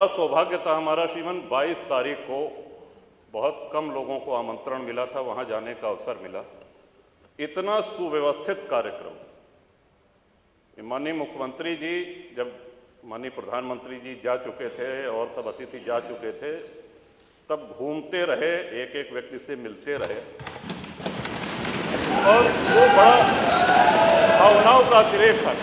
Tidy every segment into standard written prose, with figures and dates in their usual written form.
सौभाग्य था हमारा श्रीमान, 22 तारीख को बहुत कम लोगों को आमंत्रण मिला था, वहां जाने का अवसर मिला। इतना सुव्यवस्थित कार्यक्रम, माननीय मुख्यमंत्री जी जब माननीय प्रधानमंत्री जी जा चुके थे और सब अतिथि जा चुके थे, तब घूमते रहे, एक एक व्यक्ति से मिलते रहे और वो बड़ा भावनाओं का अतिरेक था।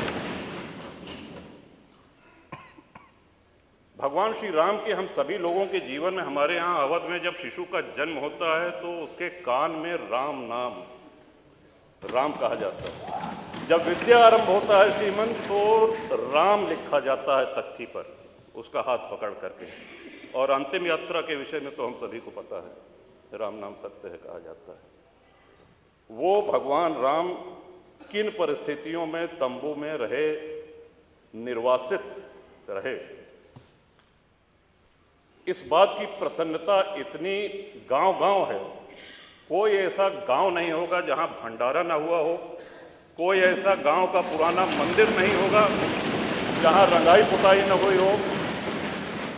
भगवान श्री राम के हम सभी लोगों के जीवन में, हमारे यहाँ अवध में जब शिशु का जन्म होता है तो उसके कान में राम नाम, राम कहा जाता है। जब विद्या आरंभ होता है श्रीमन, तो राम लिखा जाता है तख्ती पर, उसका हाथ पकड़ करके। और अंतिम यात्रा के विषय में तो हम सभी को पता है, राम नाम सत्य है कहा जाता है। वो भगवान राम किन परिस्थितियों में तंबू में रहे, निर्वासित रहे, इस बात की प्रसन्नता इतनी गांव-गांव है। कोई ऐसा गांव नहीं होगा जहां भंडारा ना हुआ हो, कोई ऐसा गांव का पुराना मंदिर नहीं होगा जहां रंगाई पुताई न हुई हो,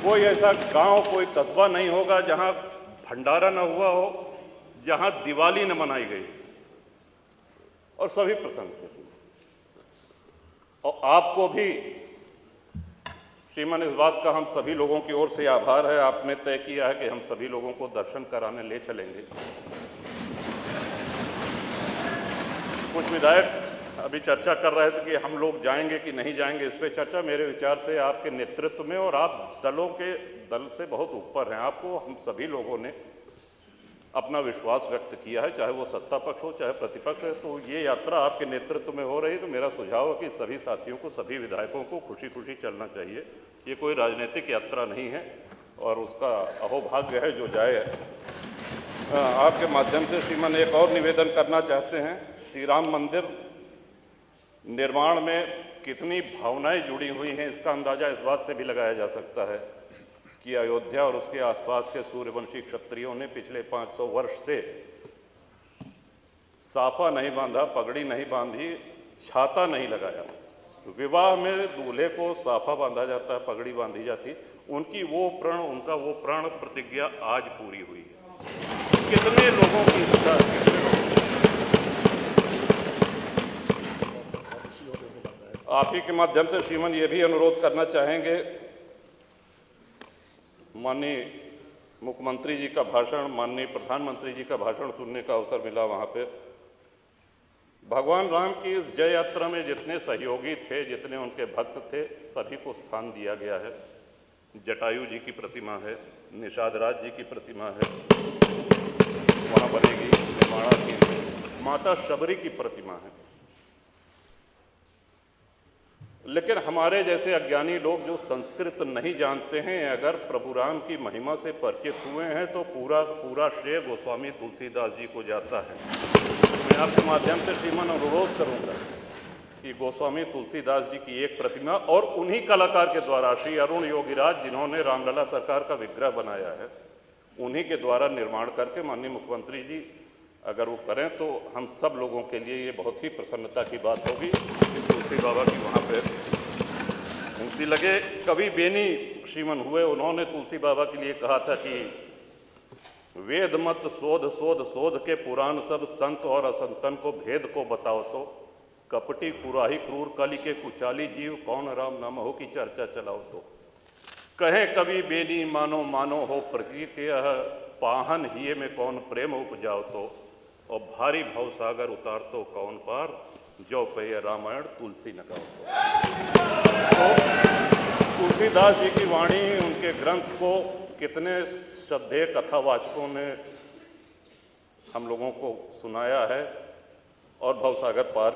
कोई ऐसा गांव, कोई कस्बा नहीं होगा जहां भंडारा न हुआ हो, जहां दिवाली न मनाई गई। और सभी प्रसन्न थे। और आपको भी श्रीमान, इस बात का हम सभी लोगों की ओर से आभार है, आपने तय किया है कि हम सभी लोगों को दर्शन कराने ले चलेंगे। कुछ विधायक अभी चर्चा कर रहे थे कि हम लोग जाएंगे कि नहीं जाएंगे, इस पर चर्चा मेरे विचार से आपके नेतृत्व में, और आप दल से बहुत ऊपर हैं, आपको हम सभी लोगों ने अपना विश्वास व्यक्त किया है, चाहे वो सत्ता पक्ष हो चाहे प्रतिपक्ष है। तो ये यात्रा आपके नेतृत्व में हो रही, तो मेरा सुझाव है कि सभी साथियों को, सभी विधायकों को खुशी खुशी चलना चाहिए। ये कोई राजनीतिक यात्रा नहीं है और उसका अहोभाग्य है जो जाए। आपके माध्यम से श्रीमान एक और निवेदन करना चाहते हैं। श्री राम मंदिर निर्माण में कितनी भावनाएं जुड़ी हुई हैं, इसका अंदाजा इस बात से भी लगाया जा सकता है कि अयोध्या और उसके आसपास के सूर्यवंशी क्षत्रियों ने पिछले 500 वर्ष से साफा नहीं बांधा, पगड़ी नहीं बांधी, छाता नहीं लगाया। विवाह में दूल्हे को साफा बांधा जाता है, पगड़ी बांधी जाती। उनका वो प्रण प्रतिज्ञा आज पूरी हुई है। कितने लोगों की इच्छा, आप ही के माध्यम से श्रीमान ये भी अनुरोध करना चाहेंगे, माननीय मुख्यमंत्री जी का भाषण, माननीय प्रधानमंत्री जी का भाषण सुनने का अवसर मिला। वहाँ पे भगवान राम की इस जय यात्रा में जितने सहयोगी थे, जितने उनके भक्त थे, सभी को स्थान दिया गया है। जटायु जी की प्रतिमा है, निषाद राज जी की प्रतिमा है, वहाँ बनेगी निर्माणा की, माता शबरी की प्रतिमा है। लेकिन हमारे जैसे अज्ञानी लोग जो संस्कृत नहीं जानते हैं, अगर प्रभु राम की महिमा से परिचित हुए हैं तो पूरा श्रेय गोस्वामी तुलसीदास जी को जाता है। मैं आपके माध्यम से श्रीमान अनुरोध करूंगा कि गोस्वामी तुलसीदास जी की एक प्रतिमा, और उन्हीं कलाकार के द्वारा, श्री अरुण योगीराज जिन्होंने रामलला सरकार का विग्रह बनाया है, उन्हीं के द्वारा निर्माण करके माननीय मुख्यमंत्री जी अगर वो करें तो हम सब लोगों के लिए ये बहुत ही प्रसन्नता की बात होगी कि तुलसी बाबा की वहाँ पे मूर्ति लगे। कवि बेनी श्रीमन हुए, उन्होंने तुलसी बाबा के लिए कहा था कि वेद मत शोध शोध शोध के पुराण सब, संत और असंतन को भेद को बताओ तो, कपटी कुराही क्रूर कलि के कुचाली जीव, कौन राम नाम हो की चर्चा चलाओ तो। कहे कवि बेनी मानो मानो हो प्रकृति, पाहन हिये में कौन प्रेम उपजाओ तो, और भारी भव सागर उतार तो कौन पार, जो पे रामायण तुलसी न गाओ तो। तुलसीदास जी की वाणी, उनके ग्रंथ को कितने श्रद्धेय कथावाचकों ने हम लोगों को सुनाया है और भवसागर पार